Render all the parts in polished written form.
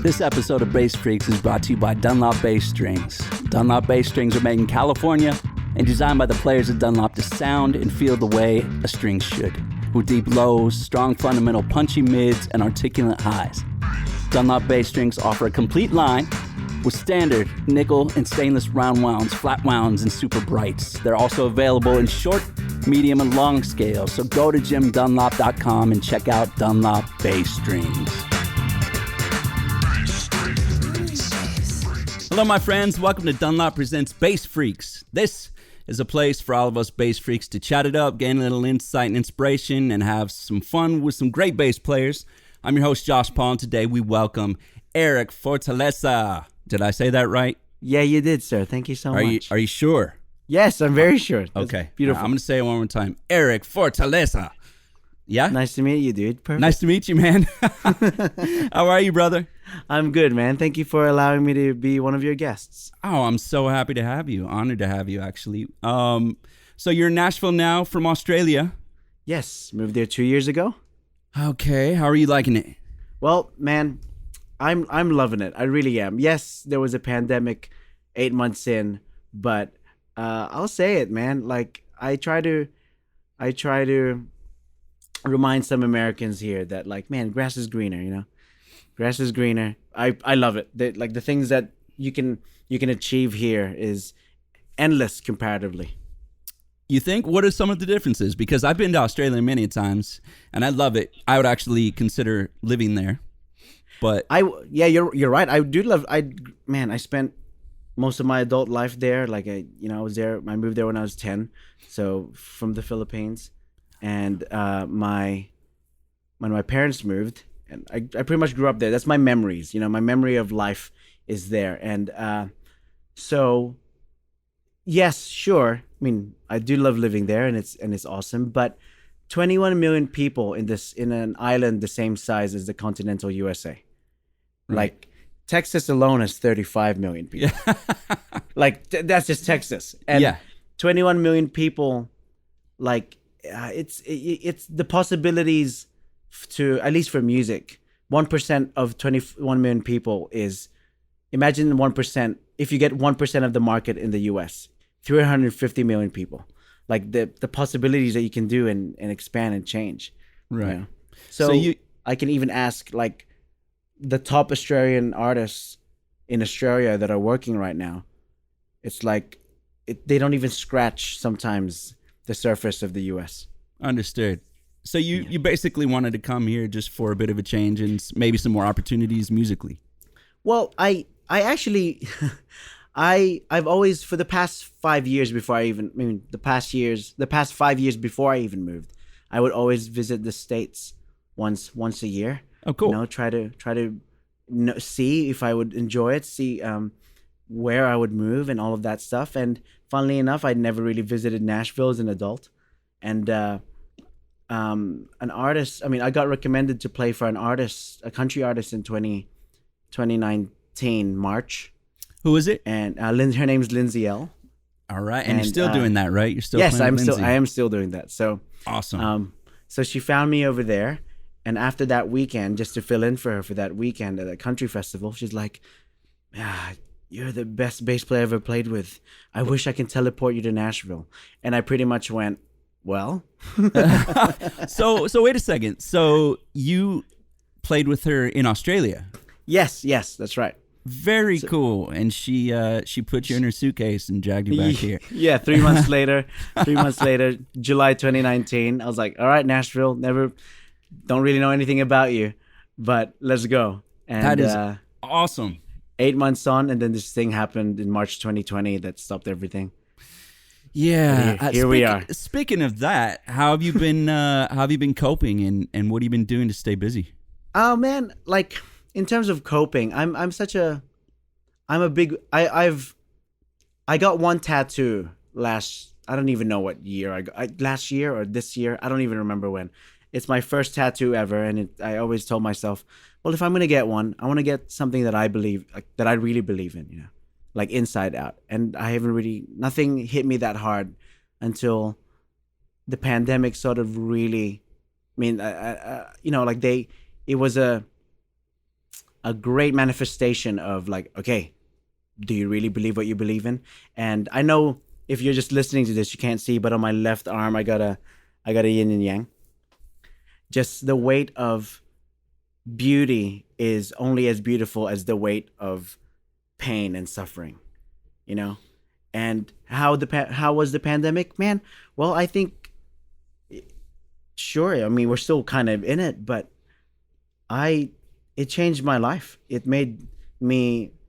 This episode of Bass Freaks is brought to you by Dunlop Bass Strings. Dunlop Bass Strings are made in California and designed by the players at Dunlop to sound and feel the way a string should, with deep lows, strong fundamental punchy mids, and articulate highs. Dunlop Bass Strings offer a complete line with standard nickel and stainless round wounds, flat wounds, and super brights. They're also available in short, medium, and long scales, so go to jimdunlop.com and check out Dunlop Bass Strings. Hello, my friends. Welcome to Dunlop Presents Bass Freaks. This is a place for all of us bass freaks to chat it up, gain a little insight and inspiration, and have some fun with some great bass players. I'm your host, Josh Paul, and today we welcome Eric Fortaleza. Did I say that right? Yeah, you did, sir. Thank you so much. Are you sure? Yes, I'm very sure. That's okay. Beautiful. I'm going to say it one more time. Eric Fortaleza. Yeah? Nice to meet you, dude. Perfect. Nice to meet you, man. How are you, brother? I'm good, man. Thank you for allowing me to be one of your guests. Oh, I'm so happy to have you. Honored to have you, actually. So you're in Nashville now from Australia? Yes, moved there 2 years ago. Okay. How are you liking it? Well, man, I'm loving it. I really am. Yes, there was a pandemic 8 months in, but I'll say it, man. Like I try to remind some Americans here that, like, man, grass is greener, you know? Grass is greener. I love it. The things that you can achieve here is endless comparatively. You think? What are some of the differences? Because I've been to Australia many times and I love it. I would actually consider living there. But you're right. I do love. I spent most of my adult life there. Like I was there. I moved there when I was 10, so from the Philippines, and when my parents moved, and I pretty much grew up there. That's my memories. You know, my memory of life is there, and so yes, sure. I mean, I do love living there, and it's awesome. But 21 million people in an island the same size as the continental USA. Right. Like Texas alone has 35 million people. Yeah. Like that's just Texas, and 21 million people. Like it's the possibilities to, at least for music. 1% of 21 million people is, imagine 1%. If you get 1% of the market in the US, 350 million people. Like the possibilities that you can do and expand and change. Right. You know? So I can even ask, like, the top Australian artists in Australia that are working right now. It's like they don't even scratch sometimes the surface of the US. Understood. So you basically wanted to come here just for a bit of a change and maybe some more opportunities musically. Well, I actually I've always, for the past 5 years before the past 5 years before I even moved, I would always visit the States once a year. Oh, cool. You know, try to see if I would enjoy it, see where I would move and all of that stuff. And funnily enough, I'd never really visited Nashville as an adult. And an artist, I got recommended to play for a country artist in 2019 March. Who is it? And her name's Lindsay L. All right, and you're still doing that, right? You're still yes, playing Lindsay. I am still doing that. So awesome. So she found me over there, and after that weekend, just to fill in for her for that weekend at a country festival, she's like, "You're the best bass player I've ever played with. I wish I can teleport you to Nashville." And I pretty much went, "Well." So wait a second. So you played with her in Australia? Yes, that's right. Very cool. And she put you in her suitcase and dragged you back here. Yeah, 3 months later, July 2019, I was like, all right, Nashville, don't really know anything about you, but let's go. And that is awesome. 8 months on, and then this thing happened in March 2020 that stopped everything. Yeah. Here we are. Speaking of that, how have you been coping, and what have you been doing to stay busy? Oh man, like, in terms of coping, I got one tattoo I don't even know what year last year or this year. I don't even remember when. It's my first tattoo ever, and I always told myself, well, if I'm gonna get one, I want to get something that I really believe in, you know, like inside out. And nothing hit me that hard until the pandemic sort of really, it was a great manifestation of like, okay, do you really believe what you believe in? And I know if you're just listening to this, you can't see, but on my left arm, I got a yin and yang. Just the weight of beauty is only as beautiful as the weight of pain and suffering, you know? And how was the pandemic, man? Well, I think, sure, I mean, we're still kind of in it, but it changed my life. It made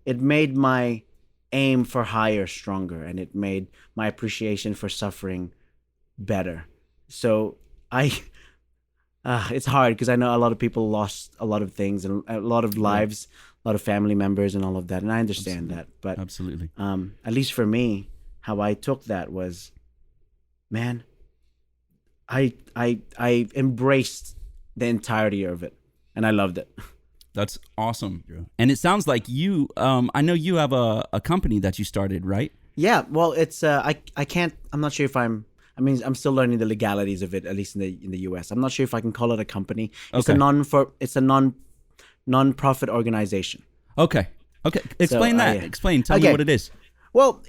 my aim for higher stronger, and it made my appreciation for suffering better. So it's hard because I know a lot of people lost a lot of things and a lot of lives, a lot of family members and all of that. And I understand that, but absolutely. At least for me, how I took that was, man, I embraced the entirety of it and I loved it. That's awesome. And it sounds like you, I know you have a company that you started, right? Yeah. Well, it's, I can't, I'm not sure if I'm still learning the legalities of it, at least in the US. I'm not sure if I can call it a company. It's a non-profit organization. Okay. Explain that. Explain. Tell me what it is. Well,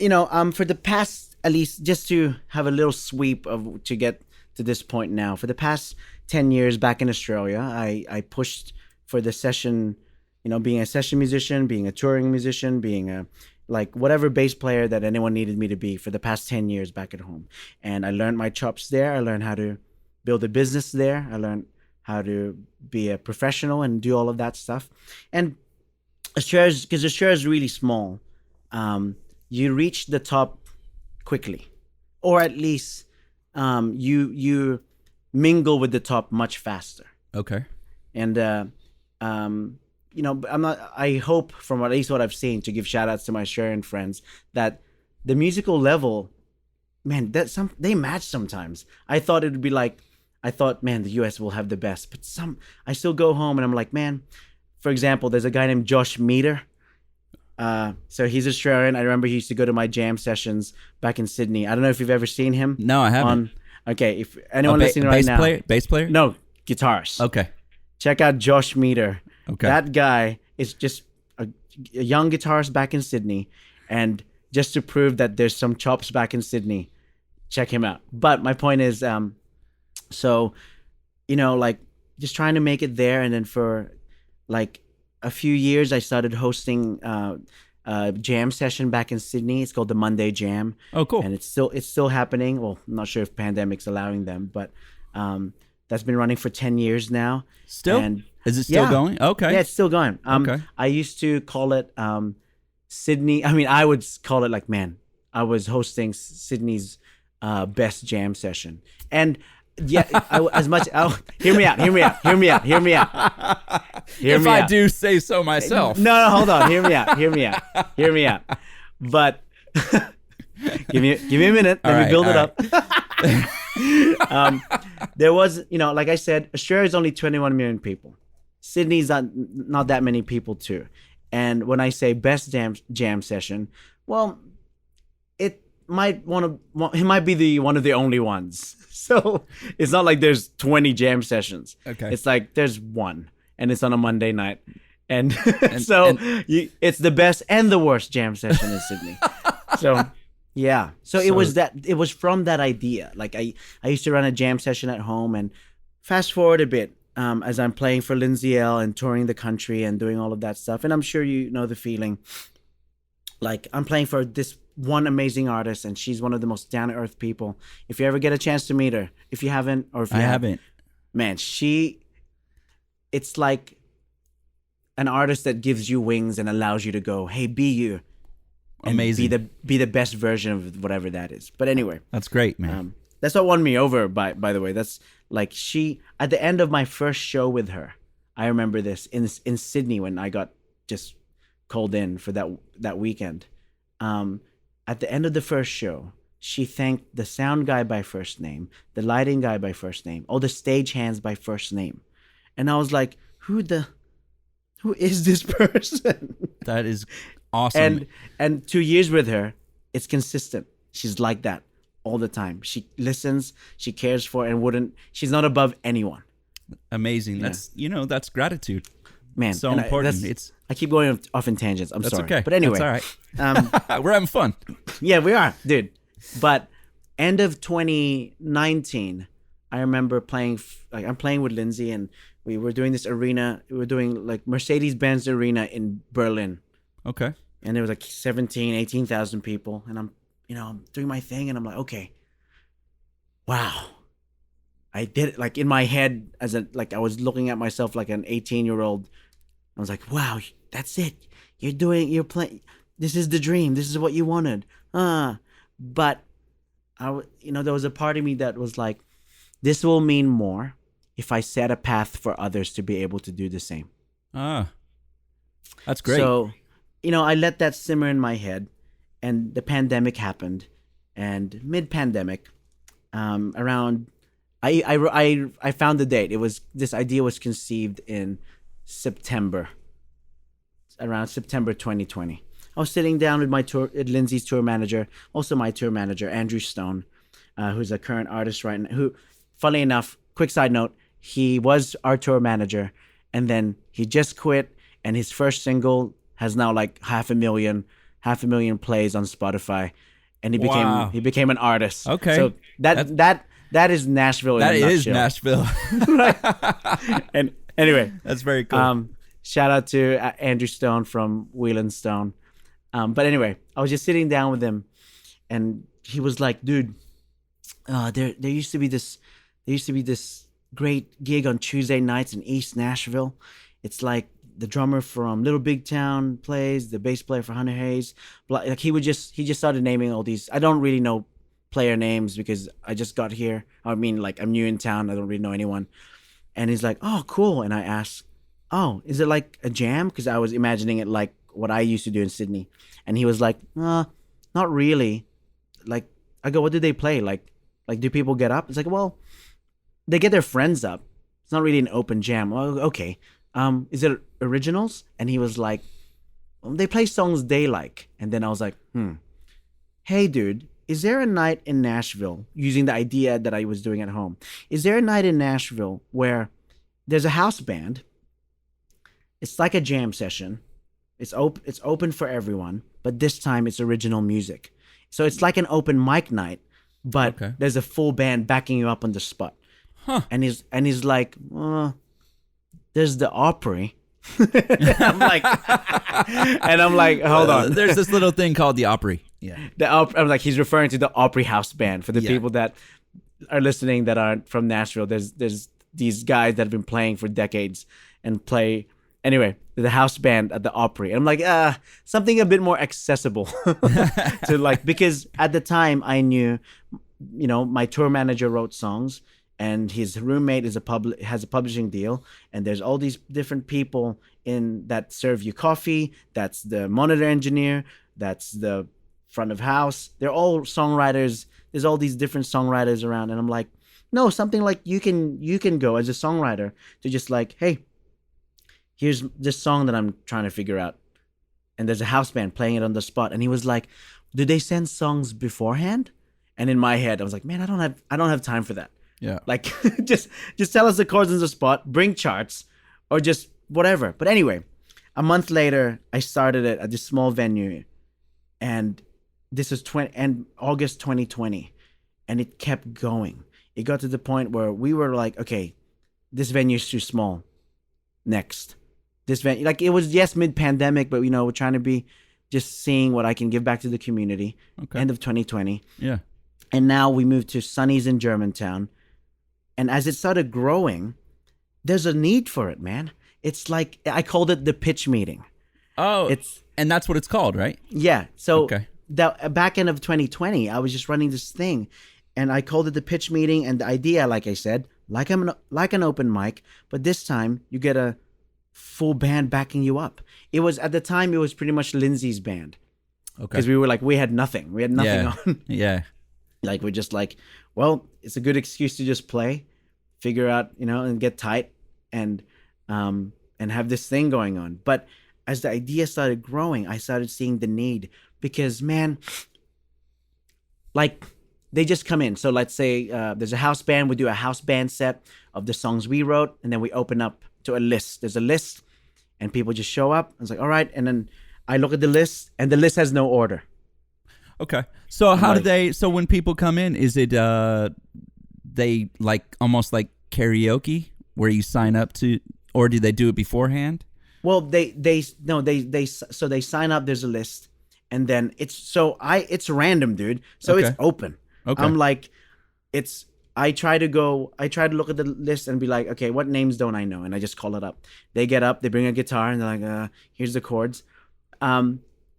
for the past, at least just to have a little sweep to get to this point now, for the past 10 years back in Australia, I pushed for the session, being a session musician, being a touring musician, being a whatever bass player that anyone needed me to be for the past 10 years back at home. And I learned my chops there. I learned how to build a business there. I learned how to be a professional and do all of that stuff. And because Australia is really small, you reach the top quickly, or at least you mingle with the top much faster. Okay. And I hope from at least what I've seen, to give shout outs to my Australian friends, that the musical level, man, they match sometimes. I thought, man, the US will have the best, but I still go home and I'm like, man, for example, there's a guy named Josh Meter. So he's Australian. I remember he used to go to my jam sessions back in Sydney. I don't know if you've ever seen him. No, I haven't. Okay, if anyone listening right now. Bass player? No, guitarist. Okay. Check out Josh Meter. Okay. That guy is just a young guitarist back in Sydney. And just to prove that there's some chops back in Sydney, check him out. But my point is, just trying to make it there. And then for a few years, I started hosting a jam session back in Sydney. It's called the Monday Jam. Oh, cool. And it's still happening. Well, I'm not sure if pandemic's allowing them, but that's been running for 10 years now. Still? And is it still going? Okay. Yeah, it's still going. Okay. I used to call it Sydney. I mean, I would call it I was hosting Sydney's best jam session. And yeah, hear me out. If I do say so myself. No, hold on. Hear me out. But give me a minute. Let me build it up. There was, like I said, Australia is only 21 million people. Sydney's not that many people too. And when I say best jam session, well, it might be one of the only ones. So it's not like there's 20 jam sessions. Okay. It's like there's one, and it's on a Monday night. And it's the best and the worst jam session in Sydney. So yeah. So it was from that idea. I used to run a jam session at home, and fast forward a bit, as I'm playing for Lindsay L and touring the country and doing all of that stuff. And I'm sure you know the feeling. I'm playing for this one amazing artist, and she's one of the most down-to-earth people. If you ever get a chance to meet her, if you haven't, or if you haven't, man, it's like an artist that gives you wings and allows you to go, hey, be you. Amazing. Be the best version of whatever that is. But anyway, that's great, man. That's what won me over. By the way, that's she at the end of my first show with her. I remember this in Sydney when I got just called in for that weekend. At the end of the first show, she thanked the sound guy by first name, the lighting guy by first name, all the stage hands by first name, and I was like, who is this person? That is awesome. And 2 years with her, it's consistent. She's like that all the time. She listens, she cares for, and she's not above anyone. Amazing. Yeah. That's gratitude. man, so and important. I keep going off in tangents. I'm That's sorry. okay. But anyway. That's all right. We're having fun. Yeah, we are, dude. But end of 2019, I remember I'm playing with Lindsay, and we were doing this arena. We were doing like Mercedes-Benz Arena in Berlin. Okay. And there was like 18,000 people. And I'm doing my thing, and I'm like, okay, wow. I did it, like in my head I was looking at myself like an 18-year-old. I was like, wow, that's it. You're playing. This is the dream. This is what you wanted. But there was a part of me that was like, this will mean more if I set a path for others to be able to do the same. That's great. So, I let that simmer in my head, and the pandemic happened, and mid-pandemic, around, I found the date. This idea was conceived in around September 2020. I was sitting down with Lindsay's tour manager, also my tour manager, Andrew Stone, who's a current artist right now, who, funny enough, quick side note, he was our tour manager, and then he just quit, and his first single has now like 500,000 plays on Spotify, and he became an artist. Okay. So that is Nashville in a nutshell. That is Nashville. Right. And anyway, that's very cool. Shout out to Andrew Stone from Whelan Stone. But anyway, I was just sitting down with him, and he was like, dude, there used to be this great gig on Tuesday nights in East Nashville. It's like the drummer from Little Big Town plays, the bass player for Hunter Hayes. Like he just started naming all these. I don't really know player names because I just got here. I mean, like, I'm new in town. I don't really know anyone. And he's like, oh, cool. And I asked, oh, is it like a jam? Because I was imagining it like what I used to do in Sydney. And he was like, not really. Like, I go, what do they play? Like do people get up? It's like, well, they get their friends up. It's not really an open jam. Oh, okay. Is it originals? And he was like, well, they play songs they like. And then I was like, hey, dude, is there a night in Nashville, using the idea that I was doing at home, is there a night in Nashville where there's a house band? It's like a jam session. It's open for everyone, but this time it's original music. So it's like an open mic night, but there's a full band backing you up on the spot. Huh. And he's like, there's the Opry. I'm like, hold on. There's this little thing called the Opry. Yeah. I'm like, he's referring to the Opry house band. For the people that are listening that aren't from Nashville, there's these guys that have been playing for decades and play. Anyway, the house band at the Opry. And I'm like, something a bit more accessible to like, because at the time I knew, my tour manager wrote songs, and his roommate has a publishing deal, and there's all these different people in that serve you coffee. That's the monitor engineer. That's the front of house. They're all songwriters. There's all these different songwriters around, and I'm like, no, something like you can go as a songwriter to just like, hey, here's this song that I'm trying to figure out, and there's a house band playing it on the spot. And he was like, do they send songs beforehand? And in my head, I was like, man, I don't have time for that. Yeah. Like, just tell us the chords on the spot, bring charts, or just whatever. But anyway, a month later, I started it at this small venue, and this was August 2020, and it kept going. It got to the point where we were like, okay, this venue is too small. Next. This venue, like, it was, yes, mid-pandemic, but, we're trying to be just seeing what I can give back to the community. Okay. End of 2020. Yeah. And now we moved to Sonny's in Germantown. And as it started growing, there's a need for it, man. It's like, I called it the pitch meeting. Oh, and that's what it's called, right? Yeah. So the back end of 2020, I was just running this thing, and I called it the pitch meeting. And the idea, like I said, like an open mic, but this time you get a full band backing you up. It was, at the time, it was pretty much Lindsay's band. Okay. Because we had nothing. We had nothing on. Yeah. Like, we're just like, well, it's a good excuse to just play, figure out, and get tight, and have this thing going on. But as the idea started growing, I started seeing the need, because, man, like, they just come in. So let's say there's a house band. We do a house band set of the songs we wrote, and then we open up to a list. There's a list. and people just show up. I was like, all right, and then I look at the list, and the list has no order. Okay. So how do they? So when people come in, is it they like almost like karaoke where you sign up to, or do they do it beforehand? Well, they so they sign up. There's a list, and then it's random, dude. So Okay. it's open. Okay. I'm like, I try to look at the list and be like, okay, what names don't I know? And I just call it up. They get up, they bring a guitar, and they're like, here's the chords.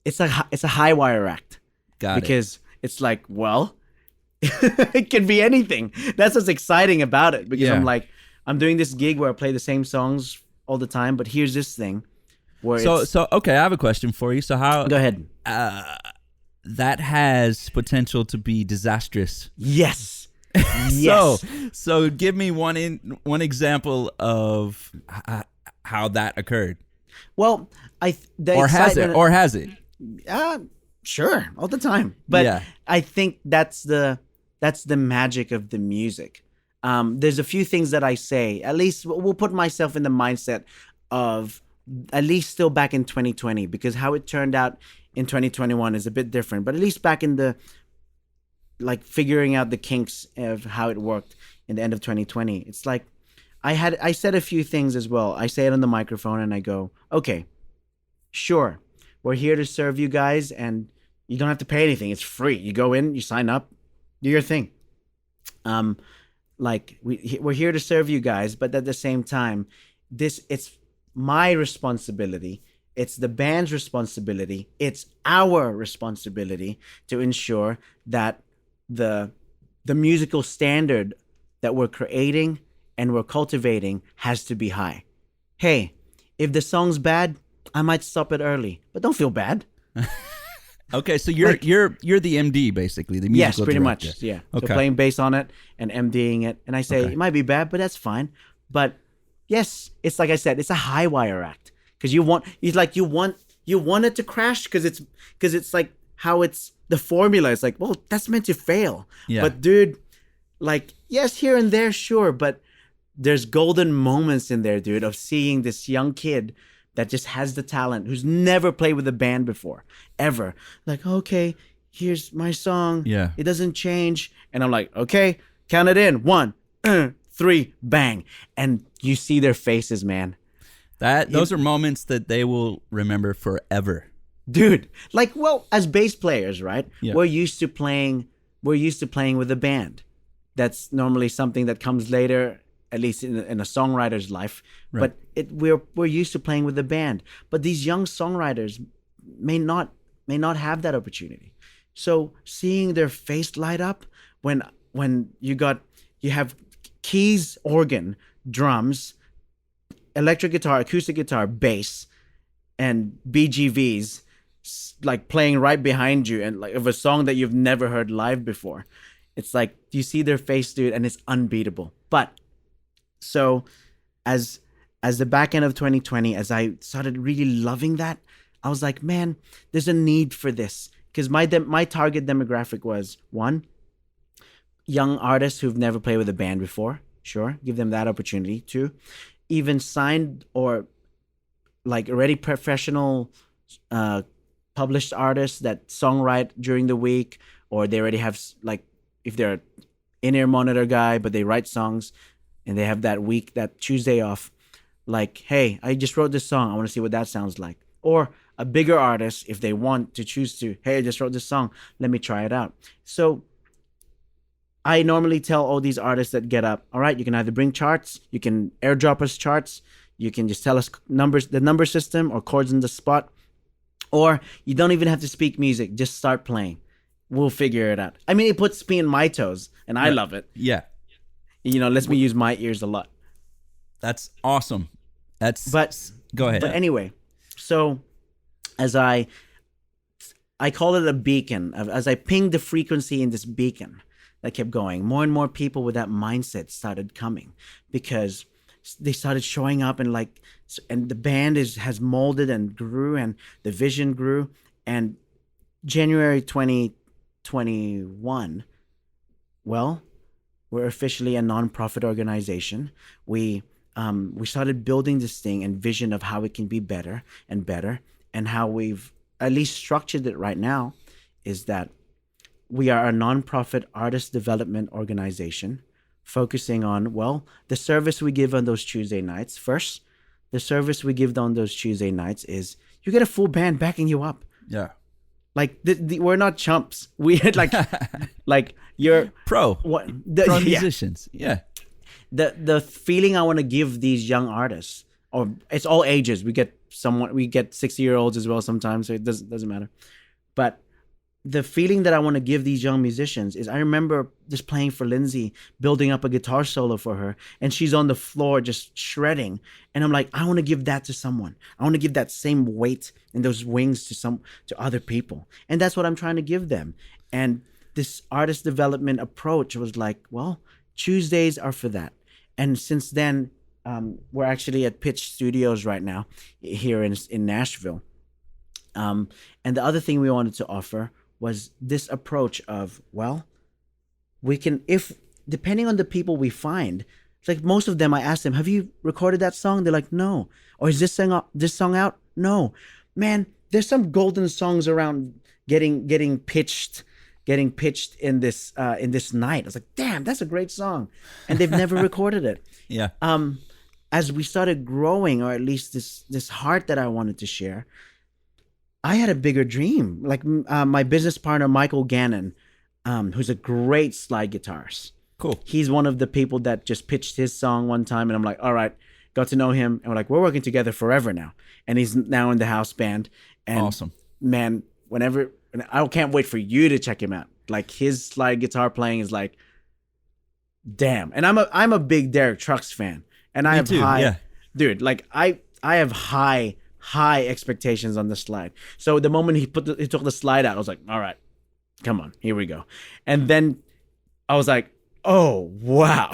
It's a high wire act. Because it's like, well, it can be anything. That's what's exciting about it. Because I'm like, I'm doing this gig where I play the same songs all the time, but here's this thing where so okay, I have a question for you. So how? Go ahead. That has potential to be disastrous. Yes. Yes. So give me one example of how that occurred. Well, Has it? Sure, all the time. But I think that's the magic of the music. There's a few things that I say. At least we'll put myself in the mindset of at least still back in 2020, because how it turned out in 2021 is a bit different. But at least back in the like figuring out the kinks of how it worked in the end of 2020, it's like I said a few things as well. I say it on the microphone and I go, okay, sure. We're here to serve you guys, and you don't have to pay anything. It's free. You go in, you sign up, do your thing. Like we're here to serve you guys, but at the same time, it's my responsibility. It's the band's responsibility. It's our responsibility to ensure that the musical standard that we're creating and we're cultivating has to be high. Hey, if the song's bad, I might stop it early, but don't feel bad. Okay, so you're the MD basically, the musical yes, pretty director. much, yeah. Okay. So playing bass on it and MDing it, and I say it might be bad, but that's fine. But yes, it's like I said, it's a high wire act because you want it to crash because it's like how it's the formula. It's like, well, that's meant to fail. Yeah. But dude, like yes, here and there, sure, but there's golden moments in there, dude, of seeing this young kid that just has the talent, who's never played with a band before, ever. Like, okay, here's my song. Yeah. It doesn't change. And I'm like, okay, count it in. 1, 3, bang. And you see their faces, man. Those are moments that they will remember forever. Dude, like, well, as bass players, right? Yeah. We're used to playing with a band. That's normally something that comes later, at least in a songwriter's life. Right. But we're used to playing with a band. But these young songwriters may not have that opportunity. So seeing their face light up when you have keys, organ, drums, electric guitar, acoustic guitar, bass, and BGVs like playing right behind you, and like of a song that you've never heard live before. It's like you see their face, dude, and it's unbeatable. But so as the back end of 2020, as I started really loving that, I was like, man, there's a need for this. Because my target demographic was 1, young artists who've never played with a band before. Sure, give them that opportunity. 2, even signed or like already professional published artists that songwrite during the week, or they already have, like, if they're an in-ear monitor guy, but they write songs and they have that week, that Tuesday off. Like, hey, I just wrote this song. I want to see what that sounds like. Or a bigger artist, if they want to choose to, hey, I just wrote this song. Let me try it out. So I normally tell all these artists that get up, all right, you can either bring charts, you can airdrop us charts, you can just tell us numbers, the number system or chords in the spot, or you don't even have to speak music. Just start playing. We'll figure it out. I mean, it puts me in my toes, and I love it. Yeah. Lets me use my ears a lot. That's awesome. Go ahead. But anyway, so as I call it a beacon, as I pinged the frequency in this beacon that kept going, more and more people with that mindset started coming, because they started showing up, and the band has molded and grew, and the vision grew. And January 2021, well, we're officially a non-profit organization. We we started building this thing and vision of how it can be better and better, and how we've at least structured it right now is that we are a nonprofit artist development organization focusing on, well, the service we give on those Tuesday nights. First, the service we give on those Tuesday nights is you get a full band backing you up. Yeah. Like we're not chumps. We had like you're Pro yeah. musicians. Yeah. The feeling I want to give these young artists, or it's all ages. We get 60-year-olds as well sometimes, so it doesn't matter. But the feeling that I want to give these young musicians is, I remember just playing for Lindsay, building up a guitar solo for her, and she's on the floor just shredding. And I'm like, I want to give that to someone. I want to give that same weight and those wings to other people. And that's what I'm trying to give them. And this artist development approach was like, well, Tuesdays are for that. And since then, we're actually at Pitch Studios right now here in Nashville. And the other thing we wanted to offer was this approach of, well, we can, if depending on the people we find, it's like most of them, I asked them, have you recorded that song? They're like, no. Or is this song out? No. Man, there's some golden songs around getting pitched in this night. I was like, damn, that's a great song. And they've never recorded it. Yeah. As we started growing, or at least this heart that I wanted to share, I had a bigger dream. Like my business partner, Michael Gannon, who's a great slide guitarist. Cool. He's one of the people that just pitched his song one time, and I'm like, all right, got to know him, and we're like, we're working together forever now. And he's now in the house band. And awesome. Man, I can't wait for you to check him out. Like his slide guitar playing is like, damn. And I'm a big Derek Trucks fan, and I have high, dude. Like I have high expectations on the slide. So the moment he took the slide out, I was like, all right, come on, here we go. And then I was like, oh wow.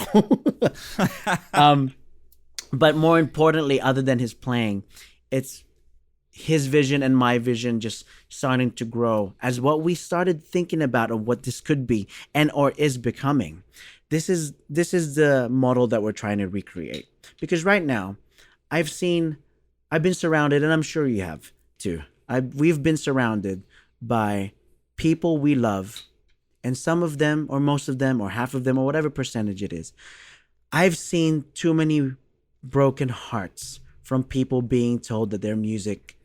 But more importantly, other than his playing, it's his vision and my vision just starting to grow as what we started thinking about of what this could be and or is becoming. This is the model that we're trying to recreate. Because right now, I've been surrounded, and I'm sure you have too. We've been surrounded by people we love, and some of them, or most of them, or half of them, or whatever percentage it is. I've seen too many broken hearts from people being told that their music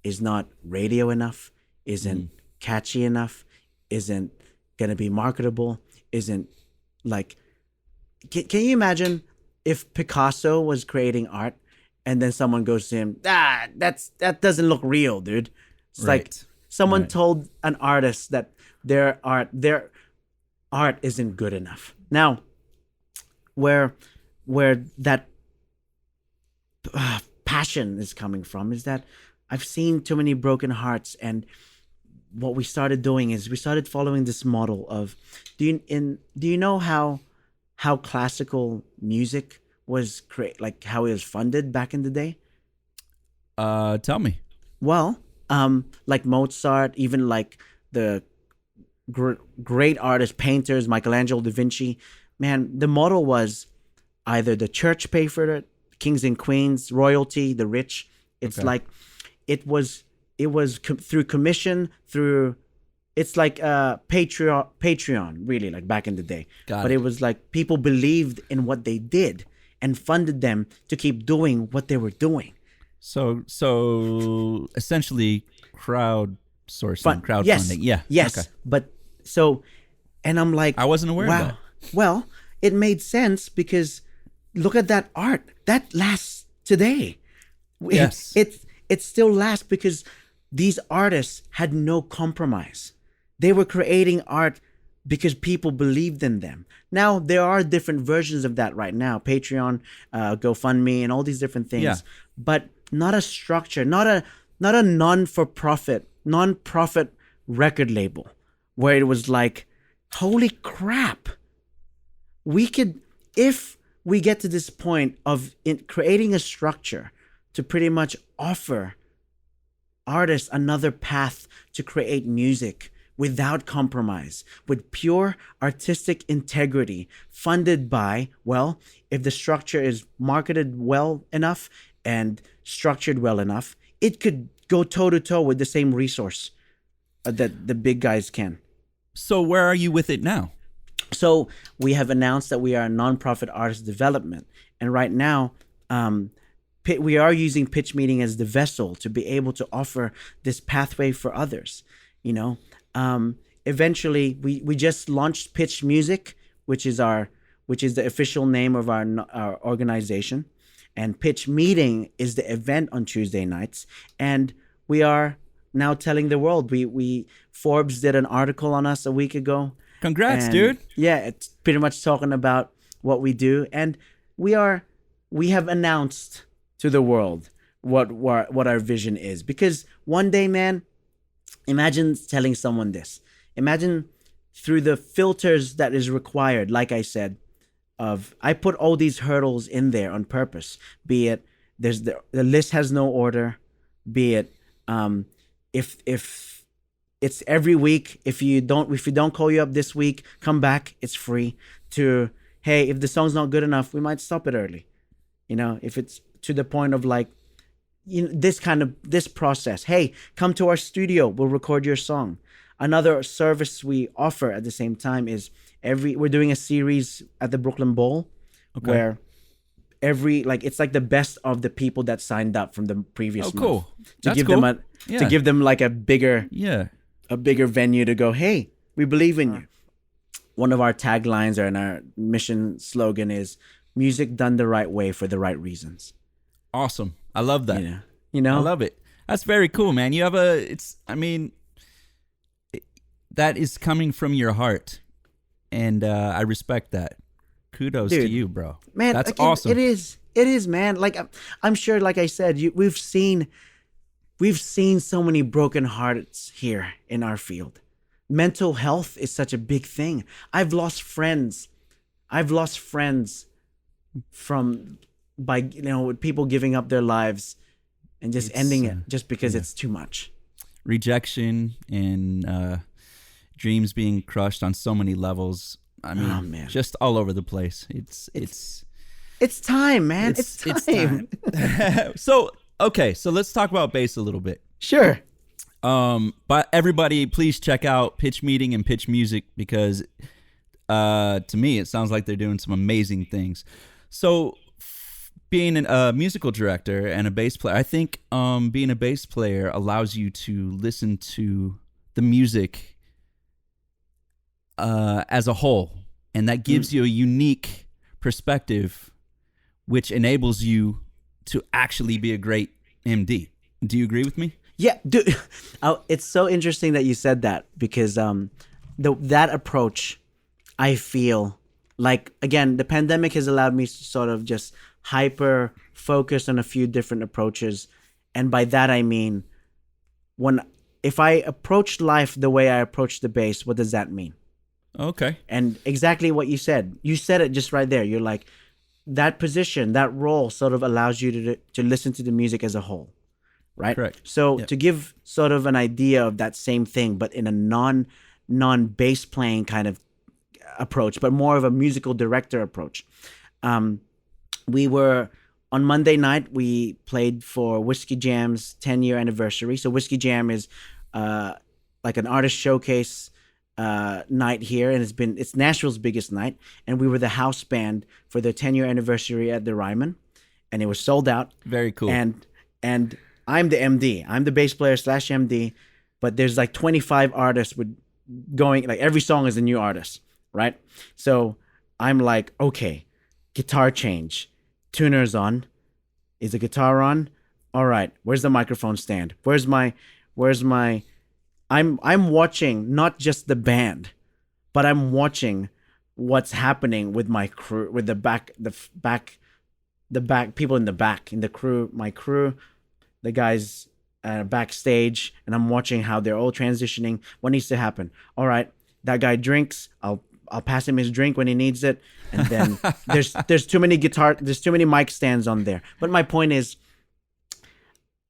is not radio enough, isn't catchy enough, isn't going to be marketable, isn't like... Can you imagine if Picasso was creating art, and then someone goes to him, that doesn't look real, dude. It's like someone told an artist that their art isn't good enough. Now, where that passion is coming from is that I've seen too many broken hearts, and what we started doing is we started following this model of, do you know how classical music was like how it was funded back in the day? Tell me. Well, like Mozart, even like the great artists, painters, Michelangelo, Da Vinci. Man, the model was either the church pay for it, kings and queens, royalty, the rich. It's like it was through commission, through. It's like Patreon, really, like back in the day. But it was like people believed in what they did and funded them to keep doing what they were doing. So essentially crowdsourcing, crowdfunding. Yes, yes. Okay. But so, and I'm like, I wasn't aware of that. Well, it made sense because look at that art. That lasts today. Yes. It still lasts because these artists had no compromise. They were creating art because people believed in them. Now, there are different versions of that right now. Patreon, GoFundMe, and all these different things. Yeah. But not a structure, not a non-profit record label where it was like, holy crap. We could, if we get to this point of creating a structure to pretty much offer artists another path to create music without compromise, with pure artistic integrity, funded by, well, if the structure is marketed well enough and structured well enough, it could go toe to toe with the same resource that the big guys can. So where are you with it now? So we have announced that we are a nonprofit artist development, and right now, we are using pitch meeting as the vessel to be able to offer this pathway for others. You know, eventually, we just launched Pitch Music, which is the official name of our organization, and Pitch Meeting is the event on Tuesday nights, and we are now telling the world. We Forbes did an article on us a week ago. Congrats, dude. Yeah, it's pretty much talking about what we do, and we have announced to the world what our vision is. Because one day, man, imagine telling someone this. Imagine through the filters that is required, like I said, I put all these hurdles in there on purpose. Be it there's the list has no order. Be it if it's every week. If you don't call you up this week, come back. It's free. To, hey, if the song's not good enough, we might stop it early. You know, if it's to the point of like, you know, this process. Hey, come to our studio. We'll record your song. Another service we offer at the same time is we're doing a series at the Brooklyn Bowl, okay, where it's like the best of the people that signed up from the previous month. Cool. To give them like a bigger venue to go, hey, we believe in you. One of our taglines and our mission slogan is music done the right way for the right reasons. Awesome. I love that. You know? I love it. That's very cool, man. You have that is coming from your heart. And I respect that. Kudos to you, bro. Man, that's awesome. It is, man. Like I'm sure, like I said, we've seen so many broken hearts here in our field. Mental health is such a big thing. I've lost friends by with people giving up their lives and just ending it just because it's too much. Rejection and dreams being crushed on so many levels. I mean, just all over the place. It's time, man. It's time. So let's talk about bass a little bit. Sure. But everybody, please check out Pitch Meeting and Pitch Music, because to me, it sounds like they're doing some amazing things. So being a musical director and a bass player, I think being a bass player allows you to listen to the music as a whole, and that gives you a unique perspective, which enables you to actually be a great MD. Do you agree with me? Yeah, dude. It's so interesting that you said that, because that approach, I feel like, again, the pandemic has allowed me to sort of just hyper focus on a few different approaches. And by that, I mean, if I approach life the way I approach the bass, what does that mean? Okay. And exactly what you said it just right there. You're like, that position, that role sort of allows you to listen to the music as a whole, right? Correct. So to give sort of an idea of that same thing, but in a non-bass playing kind of approach, but more of a musical director approach. We were on Monday night. We played for Whiskey Jam's 10-year anniversary. So Whiskey Jam is like an artist showcase night here, and it's Nashville's biggest night. And we were the house band for the 10-year anniversary at the Ryman, and it was sold out. Very cool. And I'm the MD. I'm the bass player / MD, but there's like 25 artists going, like every song is a new artist, right? So I'm like, okay, guitar change, tuners on, is the guitar on? All right, where's the microphone stand? Where's my I'm watching not just the band, but I'm watching what's happening with my crew, with the back people in the crew, my crew, the guys backstage, and I'm watching how they're all transitioning. What needs to happen? All right, that guy drinks. I'll pass him his drink when he needs it. And then there's too many mic stands on there. But my point is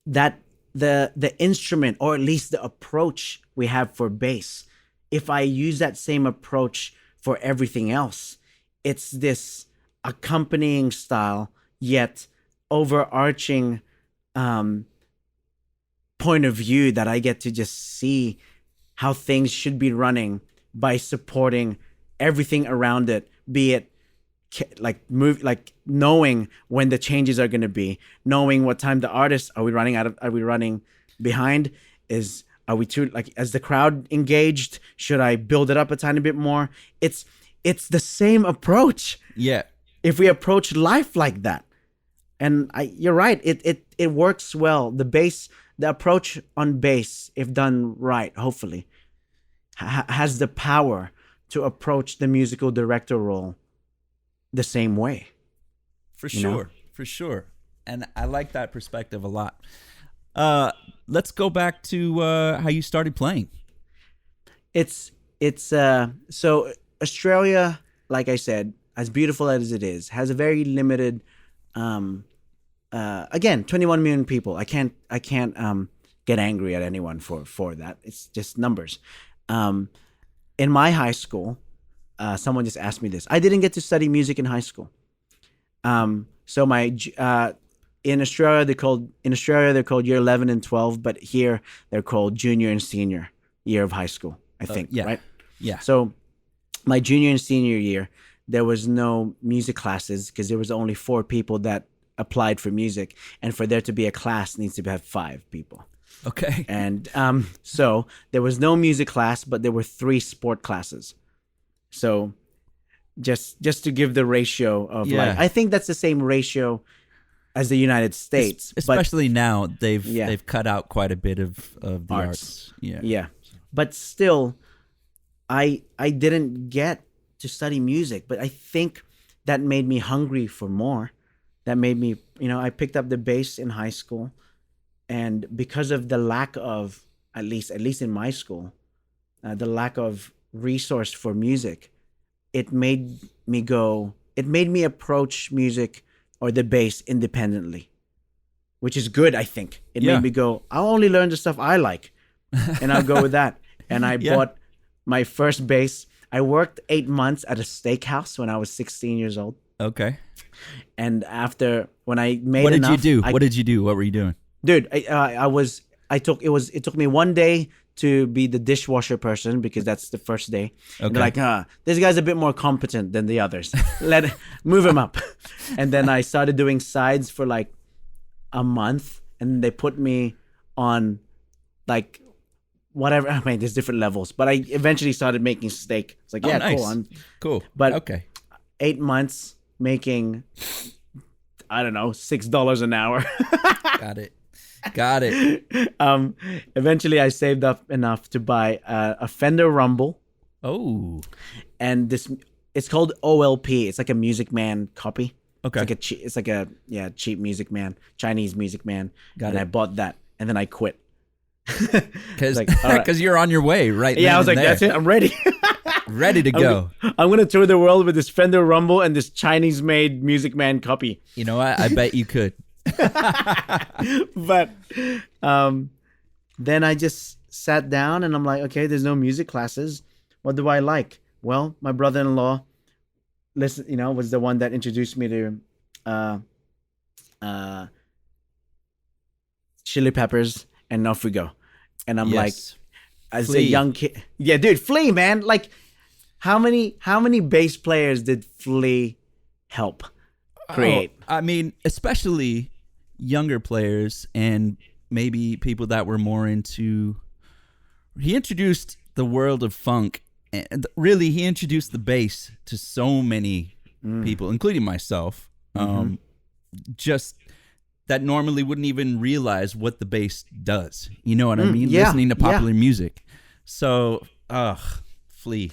that the instrument, or at least the approach we have for bass, if I use that same approach for everything else, it's this accompanying style, yet overarching point of view that I get to just see how things should be running by supporting everything around it, be it like knowing when the changes are going to be, knowing what time the artists are we running behind, are we too, like, as the crowd engaged, should I build it up a tiny bit more? It's the same approach. Yeah. If we approach life like that, and you're right, it works well. The approach on bass, if done right, hopefully, has the power to approach the musical director role the same way. For sure. And I like that perspective a lot. Let's go back to how you started playing. So Australia, like I said, as beautiful as it is, has a very limited, again, 21 million people. I can't get angry at anyone for that. It's just numbers. In my high school, someone just asked me this. I didn't get to study music in high school. So in Australia they're called year 11 and 12, but here they're called junior and senior year of high school, I think, right? Yeah. So my junior and senior year, there was no music classes because there was only 4 people that applied for music, and for there to be a class needs to have 5 people. Okay. And so there was no music class, but there were 3 sport classes. So just to give the ratio of I think that's the same ratio as the United States. Especially now, they've cut out quite a bit of the arts. Yeah. But still, I didn't get to study music, but I think that made me hungry for more. That made me, I picked up the bass in high school, and because of the lack of, at least in my school, the lack of resource for music, it made me approach music or the bass independently, which is good, I think. It made me go, I'll only learn the stuff I like, and I'll go with that. And I bought my first bass. I worked 8 months at a steakhouse when I was 16 years old. Okay. And after, when I made what enough, did you do? What did you do? What were you doing? Dude, it took me 1 day to be the dishwasher person, because that's the first day. Okay. They're like, this guy's a bit more competent than the others. Move him up. And then I started doing sides for like a month, and they put me on like whatever. I mean, there's different levels, but I eventually started making steak. It's like, nice. Cool. But okay, 8 months making, I don't know, $6 an hour. Got it. Eventually I saved up enough to buy a Fender Rumble. Oh. And it's called OLP. It's like a Music Man copy. Okay. It's like a cheap Music Man, Chinese Music Man. I bought that, and then I quit. Because you're on your way, right? Yeah, I was like, that's it. I'm ready. Ready to go. I'm going to tour the world with this Fender Rumble and this Chinese-made Music Man copy. You know what? I bet you could. But then I just sat down and I'm like, okay, there's no music classes. What do I like? Well, my brother-in-law, was the one that introduced me to Chili Peppers, and off we go. And I'm like, as Flea. a young kid, yeah, dude, Flea, man. Like, how many bass players did Flea help create? I mean, especially younger players, and maybe people that were more into. He introduced the world of funk, and really, he introduced the bass to so many people, including myself. Just that normally wouldn't even realize what the bass does. You know what I mean? Yeah, listening to popular music. So, Flea.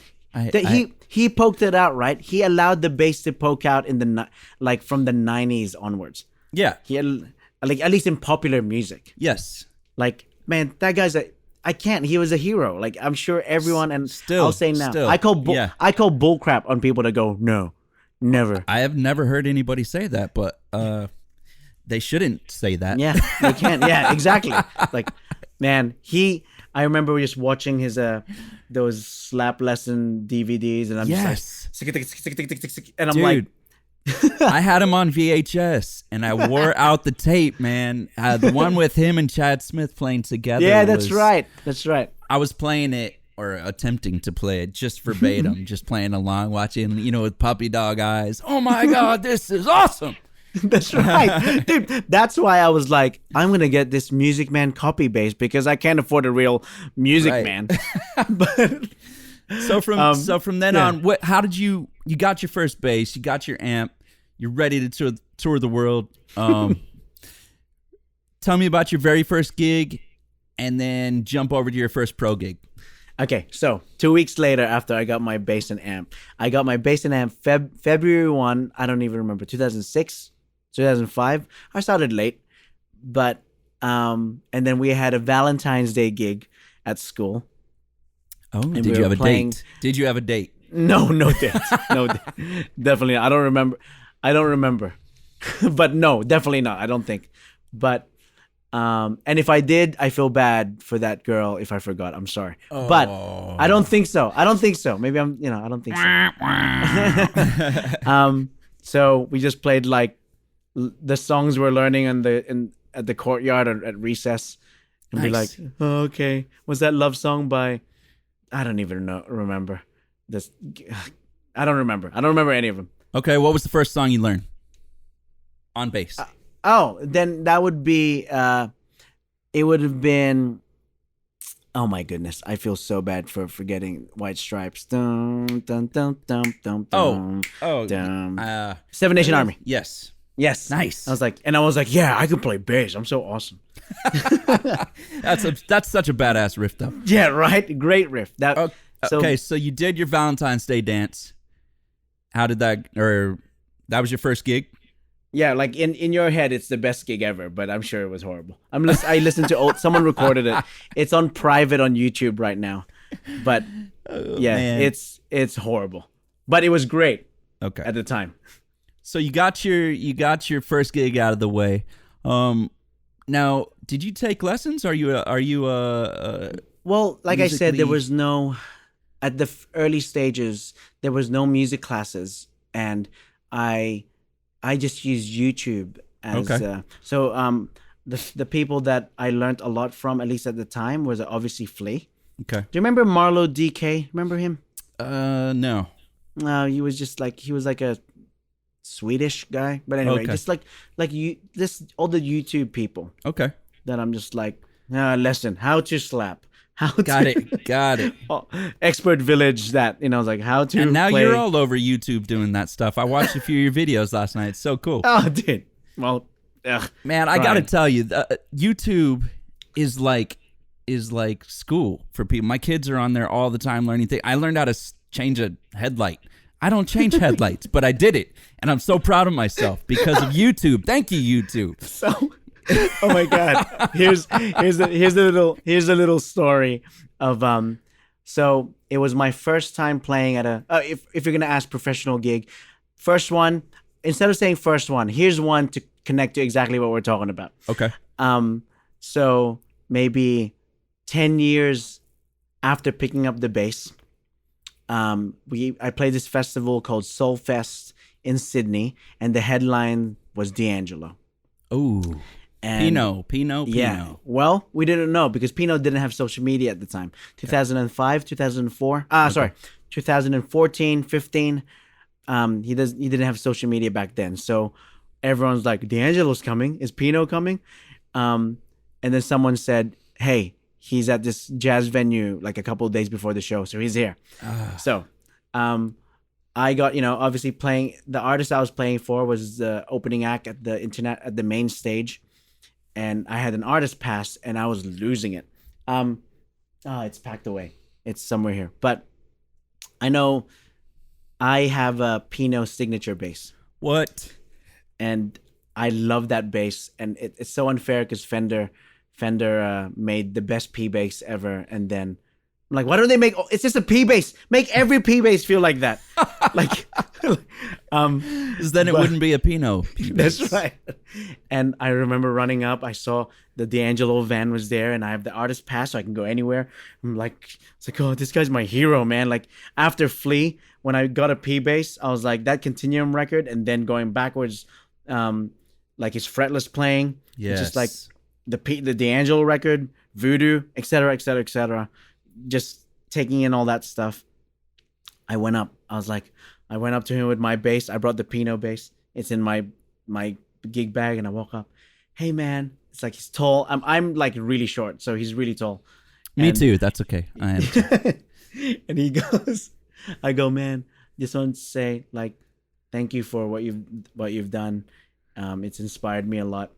He poked it out, right? He allowed the bass to poke out in from the 90s onwards. Yeah. He had, at least in popular music. Yes. Like, man, that guy's he was a hero. Like, I'm sure everyone, and still, I'll say now, I call bull crap on people that go, no, never. I have never heard anybody say that, but they shouldn't say that. Yeah, they can't. Yeah, exactly. Like, man, I remember just watching his those slap lesson DVDs, and I'm Yes. just like, and I'm Dude, like, I had him on VHS, and I wore out the tape, man. The one with him and Chad Smith playing together. yeah, that's right. I was playing it, or attempting to play it, just verbatim, just playing along, watching, with puppy dog eyes. Oh my God, this is awesome. That's right, dude. That's why I was like, I'm gonna get this Music Man copy bass because I can't afford a real Music Right. Man. But So from then on, how did you got your first bass, you got your amp, you're ready to tour the world. Tell me about your very first gig, and then jump over to your first pro gig. okay, so 2 weeks later, after I got my bass and amp, I got my bass and amp February 1. I don't even remember, 2006, 2005. I started late, but and then we had a Valentine's Day gig at school. Oh, And did we you were have a playing- date? Did you have a date? No date. No, definitely not. I don't remember. But no, definitely not. I don't think. But and if I did, I feel bad for that girl if I forgot. I'm sorry. But I don't think so. Maybe I don't think so. So we just played like the songs we're learning at the courtyard or at recess, and be like, Nice. oh, okay, was that love song by? I don't even remember this. I don't remember any of them. Okay, what was the first song you learned on bass? Oh, then that would be. It would have been. Oh my goodness! I feel so bad for forgetting White Stripes. Dum dum dum dum dum dum. Dum. Seven Nation Army. Yes. Yes. Nice. I was like, yeah, I can play bass. I'm so awesome. That's such a badass riff, though. Yeah, right. Great riff. That. Okay, so you did your Valentine's Day dance. How did that? Or that was your first gig? Yeah, like in your head, it's the best gig ever, but I'm sure it was horrible. I listened to someone recorded it. It's on private on YouTube right now, but yeah, man. it's horrible, but it was great Okay. at the time. So you got your first gig out of the way. Now, did you take lessons? Are you Well, like I said, there musically- was no at the early stages. There was no music classes, and I just used YouTube as Okay. the people that I learned a lot from, at least at the time, was obviously Flea. Okay. Do you remember Marlo DK? Remember him? No. No, he was like a Swedish guy, but anyway, Okay. just like you, all the YouTube people Okay. that I'm just like, lesson how to slap, how Got to it. Got it. expert village that I was like how to. And now play. you're all over YouTube doing that stuff. I watched a few of your videos last night. It's so cool. Oh, dude. Well, Man, I got to Right. tell you, YouTube is like school for people. My kids are on there all the time learning things. I learned how to change a headlight. I don't change headlights, but I did it, and I'm so proud of myself because of YouTube. Thank you, YouTube. so. Oh my God! Here's a little story of So it was my first time playing at a. If you're gonna ask professional gig, first one. Instead of saying first one, here's one to connect to exactly what we're talking about. Okay. So maybe 10 years after picking up the bass, I played this festival called Soul Fest in Sydney, and the headline was D'Angelo. Ooh. And Pino. yeah. Well, we didn't know because Pino didn't have social media at the time. 2005, 2004. Sorry, 2014, 15. He didn't have social media back then. So everyone's like, D'Angelo's coming. Is Pino coming? And then someone said, hey, he's at this jazz venue like a couple of days before the show, so he's here. So I got, obviously playing. The artist I was playing for was the opening act at the main stage. And I had an artist pass, and I was losing it. It's packed away. It's somewhere here. But I know I have a Pino signature bass. What? And I love that bass. And it's so unfair because Fender made the best P bass ever. And then I'm like, why don't they make... it's just a P bass. Make every P bass feel like that. like, 'Cause then it wouldn't be a Pinot. That's right. And I remember running up. I saw the D'Angelo van was there, and I have the artist pass, so I can go anywhere. I'm like, it's like, oh, this guy's my hero, man. Like after Flea, when I got a P bass, I was like that Continuum record, and then going backwards, like his fretless playing, just like the D'Angelo record, Voodoo, etc., etc., etc. Just taking in all that stuff. I went up. I went up to him with my bass. I brought the Pinot bass. It's in my gig bag, and I walk up. Hey man, it's like he's tall. I'm like really short, so he's really tall. Me too. That's okay. I am too. And he goes, I go, man, just want to say like, thank you for what you've done. It's inspired me a lot,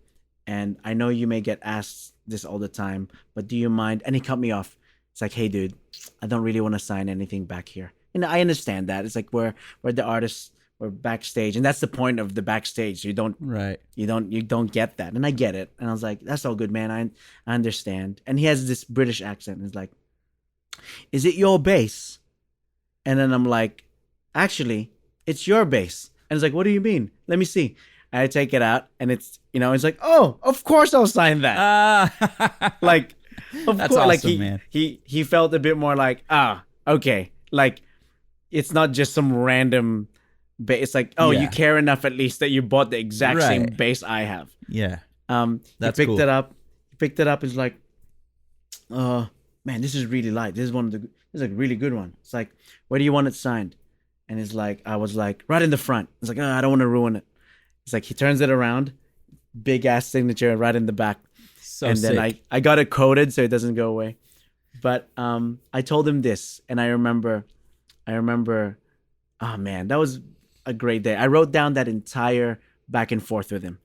and I know you may get asked this all the time, but do you mind? And he cut me off. It's like, hey, dude, I don't really want to sign anything back here. And I understand that. It's like we're the artists, we're backstage, and that's the point of the backstage. You don't get that, and I get it. And I was like, that's all good, man. I understand. And he has this British accent. He's like, is it your bass? And then I'm like, actually, it's your bass. And it's like, what do you mean? Let me see. And I take it out, and it's it's like, oh, of course I'll sign that. Like. Of That's course, awesome, like man. he felt a bit more like okay, like it's not just some random bass. It's like you care enough at least that you bought the exact same bass I have. Yeah, that's he picked it up. He picked it up. He's like, man, this is really light. This is a really good one. It's like, where do you want it signed? And it's like, I was like, right in the front. It's like, I don't want to ruin it. It's like he turns it around, big ass signature right in the back. So and sick. then I got it coded so it doesn't go away. But I told him this, and I remember, oh man, that was a great day. I wrote down that entire back and forth with him.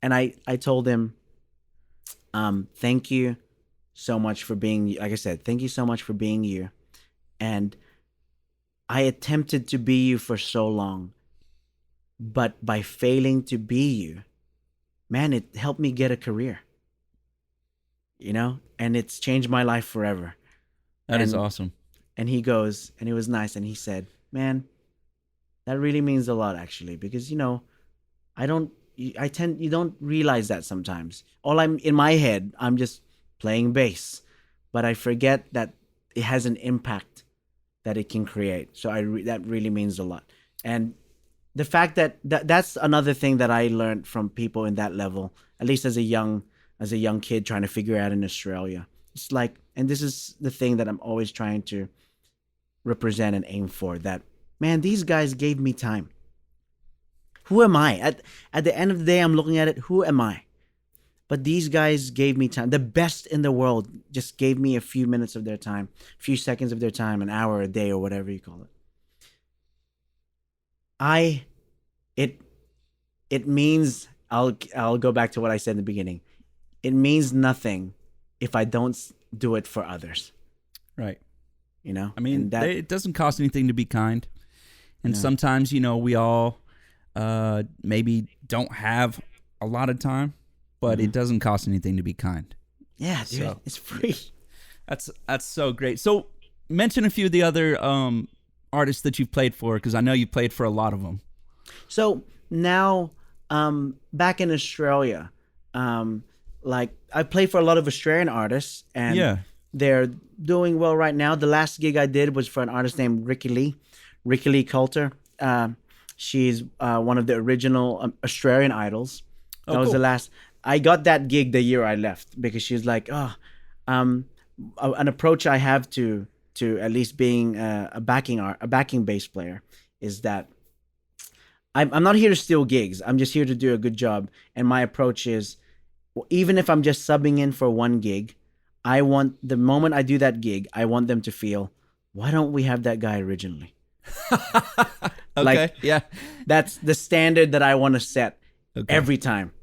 And I told him, thank you so much for being, like I said, thank you so much for being you. And I attempted to be you for so long, but by failing to be you, man, it helped me get a career. And it's changed my life forever. That is awesome. And he goes, and it was nice. And he said, man, that really means a lot, actually, because, you don't realize that sometimes. In my head, I'm just playing bass, but I forget that it has an impact that it can create. So that really means a lot. And the fact that's another thing that I learned from people in that level, at least as a young kid trying to figure out in Australia. It's like, and this is the thing that I'm always trying to represent and aim for, that, man, these guys gave me time. Who am I? At the end of the day, I'm looking at it, who am I? But these guys gave me time. The best in the world just gave me a few minutes of their time, a few seconds of their time, an hour, a day, or whatever you call it. It means, I'll go back to what I said in the beginning. It means nothing if I don't do it for others. Right. I mean, it doesn't cost anything to be kind. And sometimes, we all maybe don't have a lot of time, but it doesn't cost anything to be kind. Yeah, dude, so, it's free. That's so great. So mention a few of the other artists that you've played for, because I know you've played for a lot of them. So now, back in Australia, like I play for a lot of Australian artists, and they're doing well right now. The last gig I did was for an artist named Ricky Lee Coulter. She's one of the original Australian idols. That was the last. I got that gig the year I left, because she's like, an approach I have to at least being a backing bass player is that I'm not here to steal gigs. I'm just here to do a good job. And my approach is, even if I'm just subbing in for one gig, I want, the moment I do that gig, I want them to feel, why don't we have that guy originally? Okay, yeah. That's the standard that I want to set every time.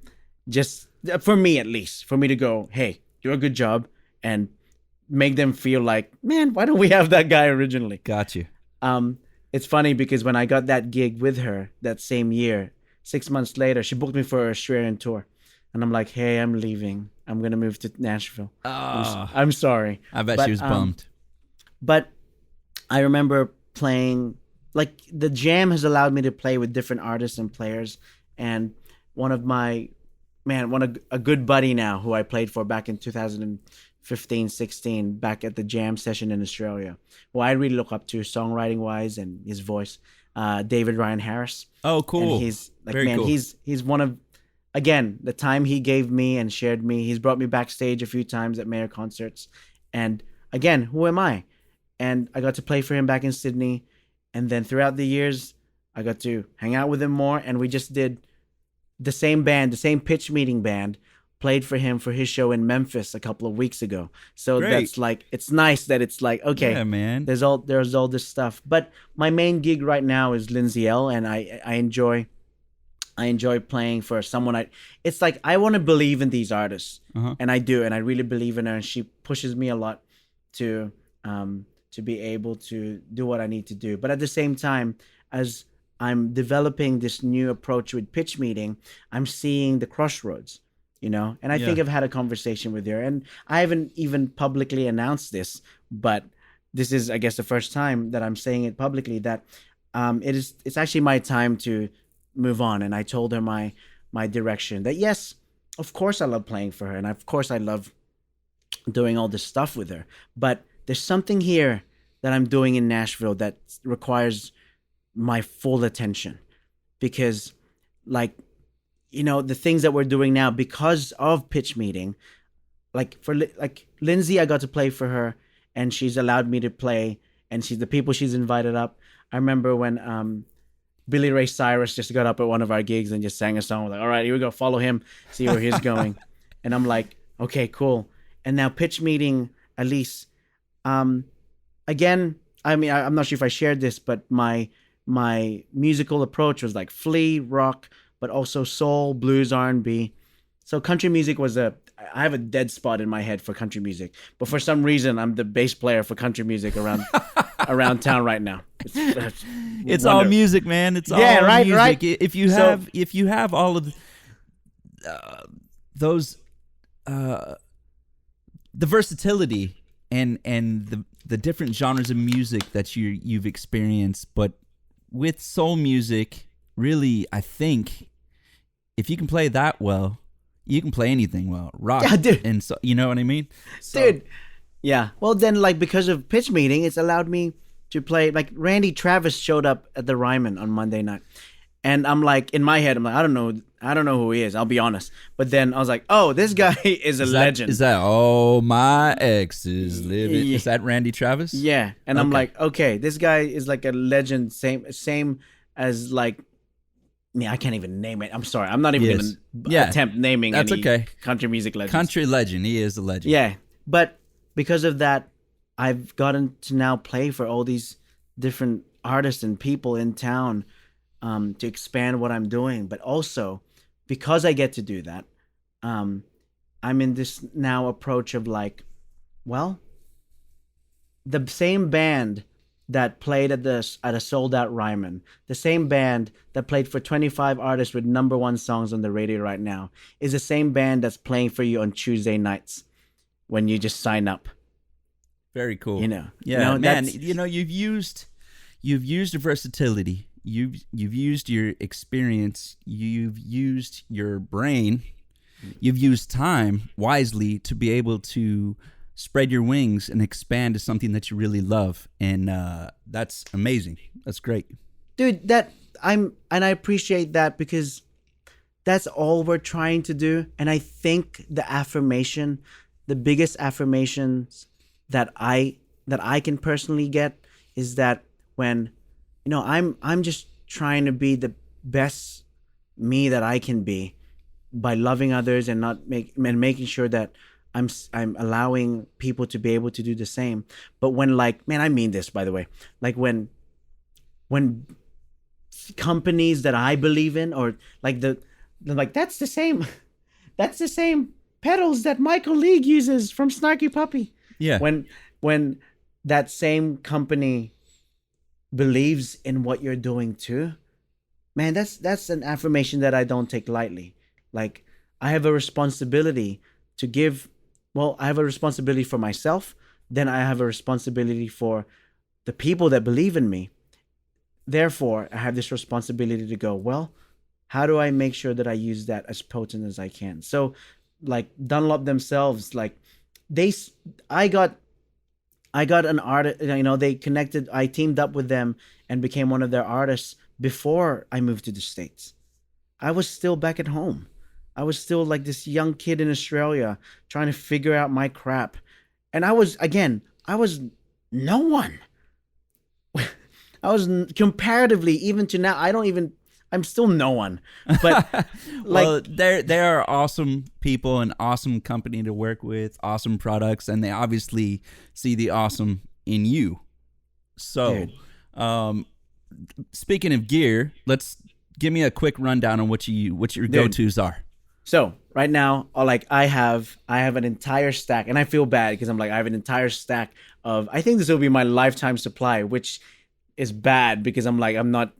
Just for me, at least, for me to go, hey, do a good job, and make them feel like, man, why don't we have that guy originally? Got you. It's funny because when I got that gig with her that same year, 6 months later, she booked me for an Australian tour. And I'm like, hey, I'm leaving. I'm going to move to Nashville. Oh, I'm sorry. I bet she was bummed. But I remember playing like the jam has allowed me to play with different artists and players. And one of my a good buddy now who I played for back in 2015, 16, back at the jam session in Australia, who I really look up to songwriting wise and his voice, David Ryan Harris. Oh, cool. And he's like, Very man, cool. he's one of, again, the time he gave me and shared me. He's brought me backstage a few times at Mayor concerts. And again, who am I? And I got to play for him back in Sydney. And then throughout the years, I got to hang out with him more. And we just did the same band, the same pitch meeting band, played for him for his show in Memphis a couple of weeks ago. So Great. that's like, it's nice that it's like, okay, Yeah, man. there's all this stuff. But my main gig right now is Lindsay L, and I enjoy playing for someone. It's like I want to believe in these artists, and I do, and I really believe in her, and she pushes me a lot to be able to do what I need to do. But at the same time, as I'm developing this new approach with pitch meeting, I'm seeing the crossroads, and I think I've had a conversation with her, and I haven't even publicly announced this, but this is, I guess, the first time that I'm saying it publicly, that it's actually my time to move on. And I told her my direction, that yes, of course I love playing for her, and of course I love doing all this stuff with her, but there's something here that I'm doing in Nashville that requires my full attention, because the things that we're doing now because of pitch meeting, like Lindsay, I got to play for her, and she's allowed me to play, and the people she's invited up. I remember when Billy Ray Cyrus just got up at one of our gigs and just sang a song. We're like, all right, here we go, follow him, see where he's going. And I'm like, okay, cool. And now pitch meeting, at least, again, I mean, I'm not sure if I shared this, but my musical approach was like Flea, rock, but also soul, blues, R&B. So country music I have a dead spot in my head for country music, but for some reason I'm the bass player for country music around town right now. It's all music, man. It's all right, music. right. If you have all of those, the versatility and the different genres of music that you've experienced, but with soul music, really, I think if you can play that well, you can play anything well. Rock, yeah, dude. And so, you know what I mean, dude. Yeah. Well, then, because of pitch meeting, it's allowed me to play. Like Randy Travis showed up at the Ryman on Monday night, and I'm like, in my head, I'm like, I don't know who he is. I'll be honest. But then I was like, oh, this guy is a legend. Is that oh, my ex is living? Yeah. Is that Randy Travis? Yeah. And I'm like, okay, this guy is like a legend. Same as like. Yeah, I can't even name it. I'm sorry. I'm not even going to attempt naming any country music legends. Country legend. He is a legend. Yeah. But because of that, I've gotten to now play for all these different artists and people in town to expand what I'm doing. But also, because I get to do that, I'm in this now approach of like, well, the same band that played at a sold out Ryman, the same band that played for 25 artists with #1 songs on the radio right now, is the same band that's playing for you on Tuesday nights when you just sign up. Very cool. Yeah, man. You've used the versatility. You've used your experience. You've used your brain. You've used time wisely to be able to spread your wings and expand to something that you really love, and that's amazing. That's great, dude. And I appreciate that, because that's all we're trying to do. And I think the biggest affirmations that I can personally get is that when I'm just trying to be the best me that I can be by loving others and making sure that I'm allowing people to be able to do the same. But when I mean this, by the way, like when companies that I believe in, or that's the same pedals that Michael League uses from Snarky Puppy. Yeah. When that same company believes in what you're doing too, man, that's an affirmation that I don't take lightly. Like, I have a responsibility to give. Well, I have a responsibility for myself. Then I have a responsibility for the people that believe in me. therefore, I have this responsibility to go, well, how do I make sure that I use that as potent as I can? So, like Dunlop themselves, like they, I got, I got an artist. You know, they connected. I teamed up with them and became one of their artists before I moved to the States. I was still back at home. I was still like this young kid in Australia trying to figure out my crap. And I was no one. I was comparatively, even to now, I'm still no one. But well, they are awesome people, and awesome company to work with, awesome products, and they obviously see the awesome in you. So, speaking of gear, let's give me a quick rundown on what your go-tos are. So right now, I have an entire stack, and I feel bad because I'm like, I have an entire stack of, I think this will be my lifetime supply, which is bad because I'm like, I'm not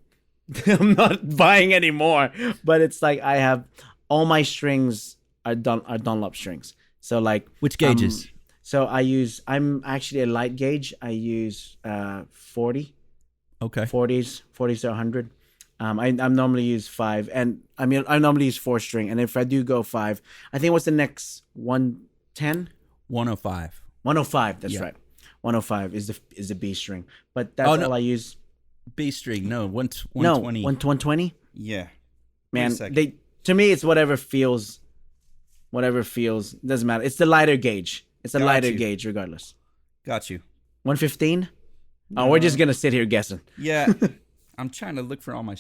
I'm not buying anymore. But it's like I have all my strings are Dunlop strings. So like, which gauges? So I'm actually a light gauge. I use 40. Okay. 40s to 100. I normally use 5, and I normally use 4 string. And if I do go 5, I think what's the next 110? 105. 105. That's right. 105 is the B string. But that's all I use. B string. No, 120. No, 120. Yeah. Man, to me it's whatever feels. Doesn't matter. It's the lighter gauge. It's a lighter gauge regardless. Got you. 115. Oh, we're just gonna sit here guessing. Yeah. I'm trying to look for all my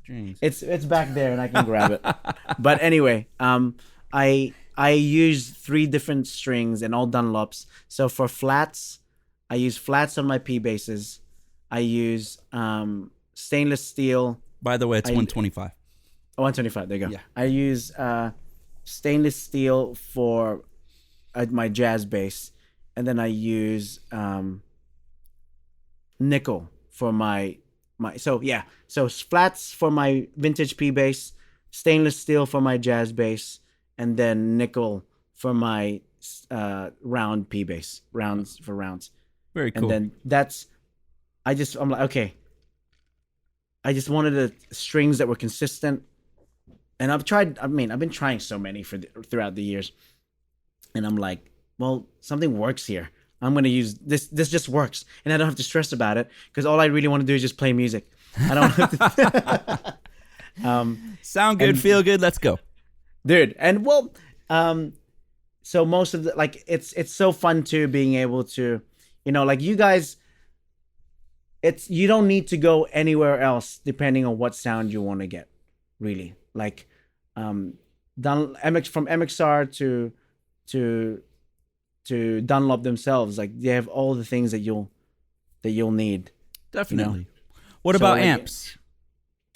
strings. It's back there and I can grab it. But anyway, I use 3 different strings and all Dunlops. So for flats, I use flats on my P basses. I use stainless steel. By the way, it's 125. 125. There you go. Yeah. I use stainless steel for my jazz bass, and then I use nickel for my so flats for my vintage P bass, stainless steel for my jazz bass, and then nickel for my round P bass, rounds for rounds. Very cool. And then I'm like, okay, I just wanted the strings that were consistent, and I've been trying so many throughout the years, and I'm like, well, something works here. I'm going to use this. This just works. And I don't have to stress about it because all I really want to do is just play music. I don't have to. Sound good, feel good. Let's go. Dude. And well, so most of the, it's so fun too, being able to, like you guys, you don't need to go anywhere else depending on what sound you want to get, really. Like, from MXR to Dunlop themselves, like they have all the things that you'll need. Definitely. What about amps?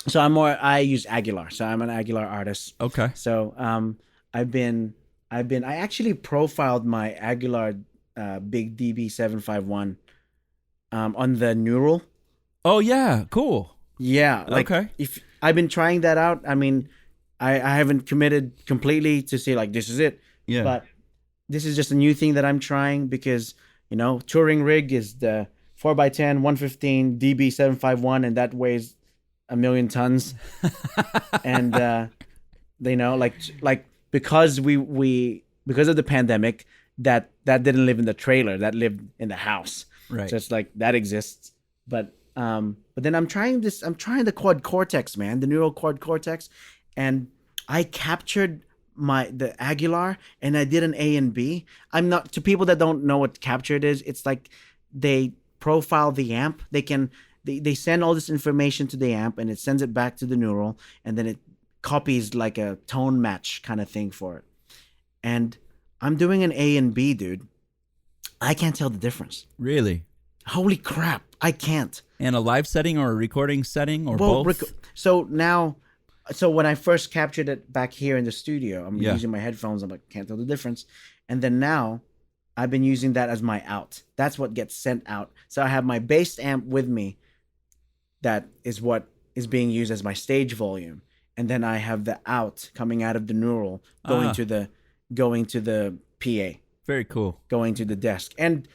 So I use Aguilar. So I'm an Aguilar artist. Okay. So I actually profiled my Aguilar big DB751 on the Neural. Oh yeah, cool. Yeah. Okay. If I've been trying that out, I haven't committed completely to say like this is it. Yeah. But this is just a new thing that I'm trying because, touring rig is the 4x10 115 DB751, and that weighs 1,000,000 tons. And because because of the pandemic, that didn't live in the trailer, that lived in the house. Right. So it's like that exists. But then I'm trying the Quad Cortex, man, the Neural Quad Cortex, and I captured the Aguilar and I did an A and B. I'm not, to people that don't know what captured is, it's like they profile the amp. They send all this information to the amp and it sends it back to the Neural, and then it copies like a tone match kind of thing for it. And I'm doing an A and B, dude. I can't tell the difference. Really? Holy crap, I can't. In a live setting or a recording setting or both? So when I first captured it back here in the studio, I'm using my headphones. I'm like, can't tell the difference. And then now I've been using that as my out. That's what gets sent out. So I have my bass amp with me. That is what is being used as my stage volume. And then I have the out coming out of the Neural going to the PA. Very cool. Going to the desk. And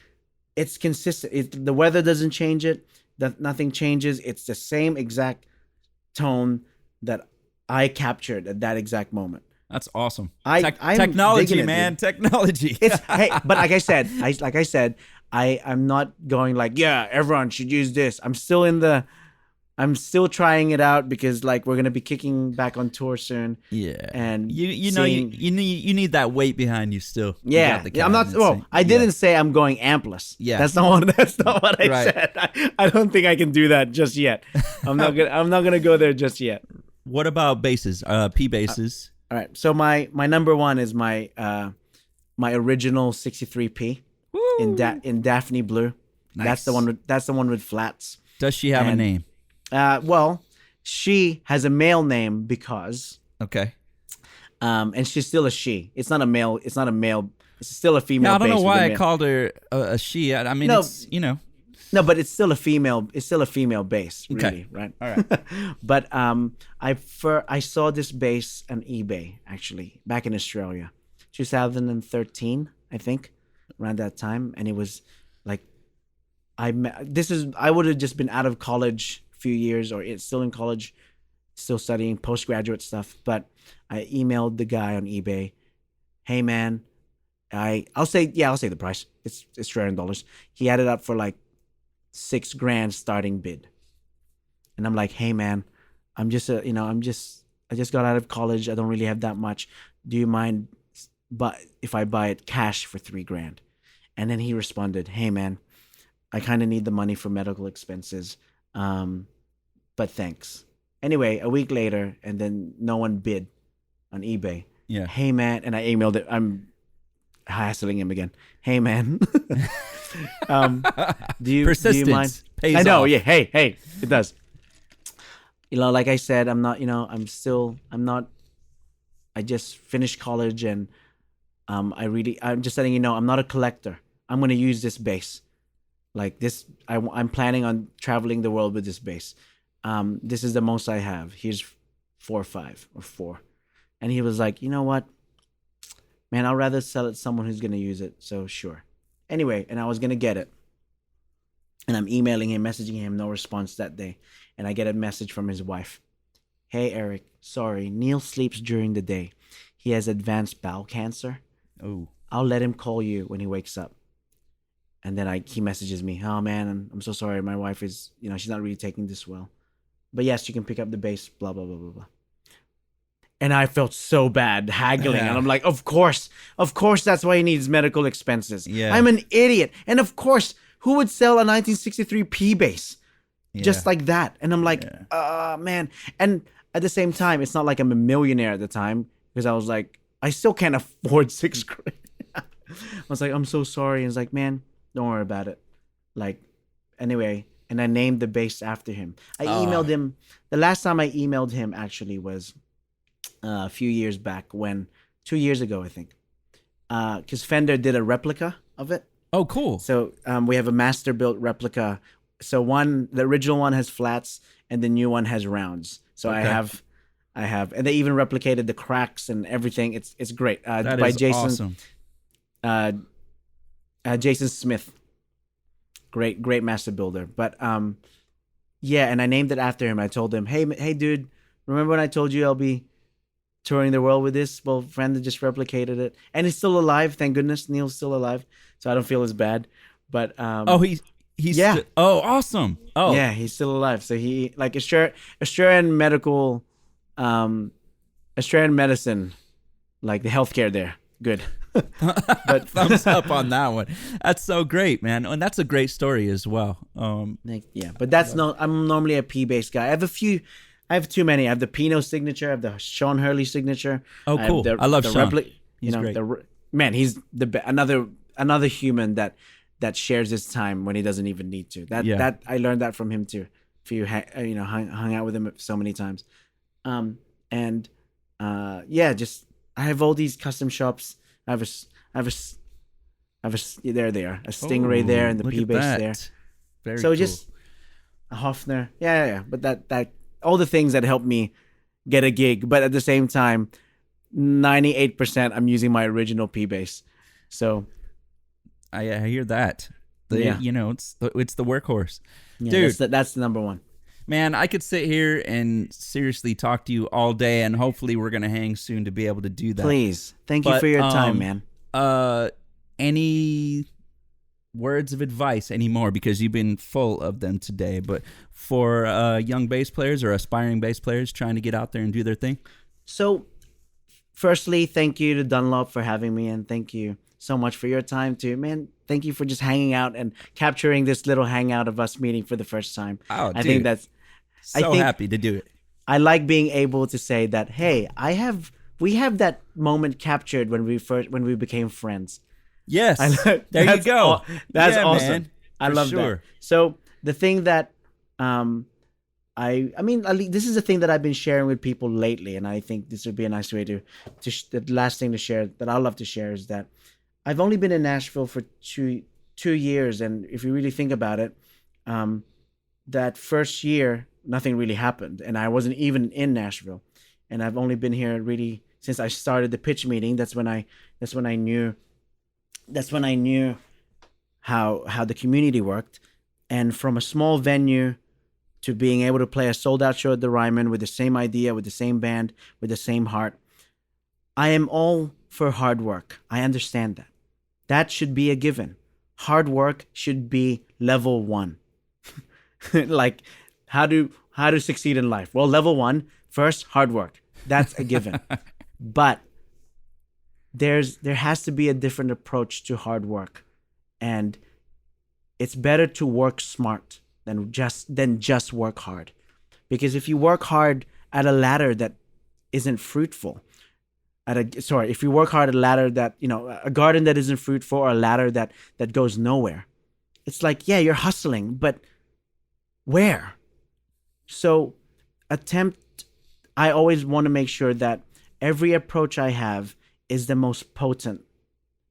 it's consistent. The weather doesn't change it. That nothing changes. It's the same exact tone that I captured at that exact moment. That's awesome. I'm Technology, digging it, man. dude. Technology. It's hey, but like I said, I'm not going like, yeah, everyone should use this. I'm still trying it out because like we're gonna be kicking back on tour soon. Yeah. And you know you need that weight behind you still. You yeah, got the I'm not. cabinets, Well, I didn't say I'm going ampless. Yeah. That's not what. That's not what I Right. said. I don't think I can do that just yet. I'm not gonna go there just yet. What about basses? P basses. All right. So my number one is my my original 63P in Daphne Blue. Nice. That's the one with flats. Does she have a And- name? Well, she has a male name because Okay. and she's still a she. It's not a male. It's not a male. It's still a female. Yeah, I don't know bass with why a I male. called her a she. I mean, No. it's, you know. No, but it's still a female. It's still a female bass, really, Okay. right? All right. But I saw this bass on eBay actually back in Australia, 2013, I think, around that time, and it was like I would have just been out of college a few years, or it's still in college, still studying postgraduate stuff. But I emailed the guy on eBay, hey man, I'll say the price. It's Australian dollars. He had it up for like $6,000 starting bid. And I'm like, hey man, I just got out of college. I don't really have that much. Do you mind if I buy it cash for $3,000? And then he responded, hey man, I kind of need the money for medical expenses. But thanks. Anyway, a week later, and then no one bid on eBay. Yeah. Hey man, and I emailed it. I'm hassling him again. Hey man, do you Persistence mind? pays I know. off. Yeah. Hey, it does. Like I said, I'm not. I'm not. I just finished college, and I'm just letting you know, I'm not a collector. I'm gonna use this bass, like this. I'm planning on traveling the world with this bass. This is the most I have. Here's 4 or 5 or 4, and he was like, you know what? Man, I'd rather sell it to someone who's going to use it. So sure. Anyway, and I was going to get it. And I'm emailing him, messaging him, no response that day. And I get a message from his wife. Hey, Eric, sorry, Neil sleeps during the day. He has advanced bowel cancer. Oh. I'll let him call you when he wakes up. And then he messages me, oh man, I'm so sorry. My wife is, she's not really taking this well. But yes, you can pick up the bass, blah, blah, blah, blah, blah. And I felt so bad haggling. Yeah. And I'm like, of course that's why he needs medical expenses. Yeah. I'm an idiot. And of course, who would sell a 1963 P bass just like that? And I'm like, man. And at the same time, it's not like I'm a millionaire at the time, because I was like, I still can't afford $6,000. I was like, I'm so sorry. And it's like, man, don't worry about it. Like, anyway. And I named the bass after him. I emailed him. The last time I emailed him actually was a few years back, 2 years ago, I think. Because Fender did a replica of it. Oh, cool. So we have a master built replica. So the original one has flats and the new one has rounds. So Okay. I have, and they even replicated the cracks and everything. It's great. That by is Jason, awesome. Jason Smith. Great master builder. But yeah, and I named it after him. I told him, hey dude, remember when I told you I'll be touring the world with this? Well, Fender just replicated it, and he's still alive. Thank goodness, Neil's still alive, so I don't feel as bad. But He's yeah. Awesome. Oh yeah, he's still alive. So he like Australian medical, Australian medicine, like the healthcare there, good. But thumbs up on that one. That's so great, man. And that's a great story as well. Yeah, but that's I'm normally a P bass guy. I have too many. I have the Pino signature. I have the Sean Hurley signature. Oh, cool. I love Sean. He's great. Man, he's another human that shares his time when he doesn't even need to. That I learned that from him too. If you hung out with him so many times, just I have all these custom shops. I have a there they are, a Stingray there and the Look P at bass that. there. Very So cool. just a Hofner, yeah. But that all the things that help me get a gig, but at the same time, 98% I'm using my original P bass. So I hear that. You know, it's the workhorse. Yeah, Dude, that's the number one. Man, I could sit here and seriously talk to you all day, and hopefully we're gonna hang soon to be able to do that. Please, thank you for your time, man. Any words of advice anymore, because you've been full of them today, but for young bass players or aspiring bass players trying to get out there and do their thing? So, firstly, thank you to Dunlop for having me, and thank you so much for your time too, man. Thank you for just hanging out and capturing this little hangout of us meeting for the first time. Oh, I think that's happy to do it. I like being able to say that, hey, we have that moment captured when we became friends. Yes, there you go. That's awesome. Man, I love that. So the thing that I mean, this is a thing that I've been sharing with people lately, and I think this would be a nice way to the last thing to share that I love to share is that I've only been in Nashville for two years, and if you really think about it, that first year nothing really happened, and I wasn't even in Nashville, and I've only been here really since I started the pitch meeting. That's when I knew how the community worked, and from a small venue to being able to play a sold out show at the Ryman with the same idea, with the same band, with the same heart. I am all for hard work. I understand that. That should be a given. Hard work should be level 1. Like how to succeed in life. Well, level 1, first, hard work. That's a given. But there has to be a different approach to hard work. And it's better to work smart than just work hard. Because if you work hard at a ladder that isn't fruitful, if you work hard at a ladder that, a garden that isn't fruitful, or a ladder that goes nowhere, it's like, yeah, you're hustling, but where? So I always want to make sure that every approach I have is the most potent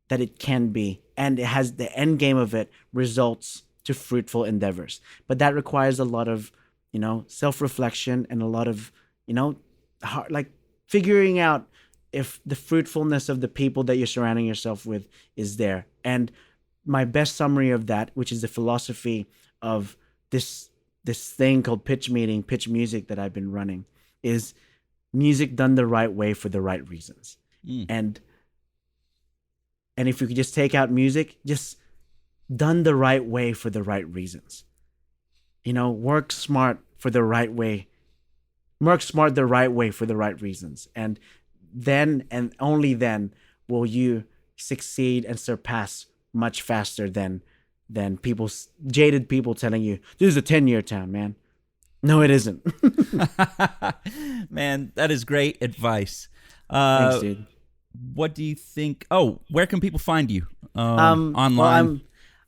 that it can be, and it has the end game of it results to fruitful endeavors. But that requires a lot of, self-reflection, and a lot of, figuring out if the fruitfulness of the people that you're surrounding yourself with is there. And my best summary of that, which is the philosophy of this thing called pitch music that I've been running, is music done the right way for the right reasons. And if you could just take out music, just done the right way for the right reasons. Work smart for the right way. Work smart the right way for the right reasons. And then, and only then, will you succeed and surpass much faster than jaded people telling you, this is a 10-year town, man. No, it isn't. Man, that is great advice. Thanks, dude. What do you think? Oh, where can people find you online? Well,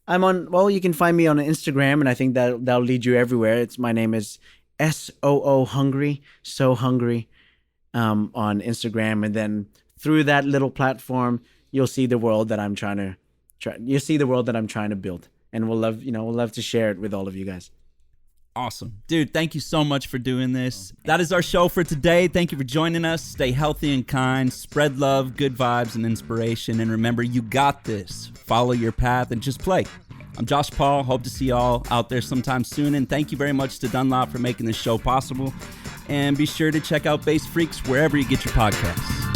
I'm on. Well, you can find me on Instagram, and I think that'll lead you everywhere. My name is SOO Hungry, so hungry, on Instagram, and then through that little platform, you'll see the world that I'm trying to build, and we'll love to share it with all of you guys. Awesome. Dude, thank you so much for doing this. That is our show for today. Thank you for joining us. Stay healthy and kind. Spread love, good vibes, and inspiration. And remember, you got this. Follow your path and just play. I'm Josh Paul. Hope to see you all out there sometime soon. And thank you very much to Dunlop for making this show possible. And be sure to check out Bass Freaks wherever you get your podcasts.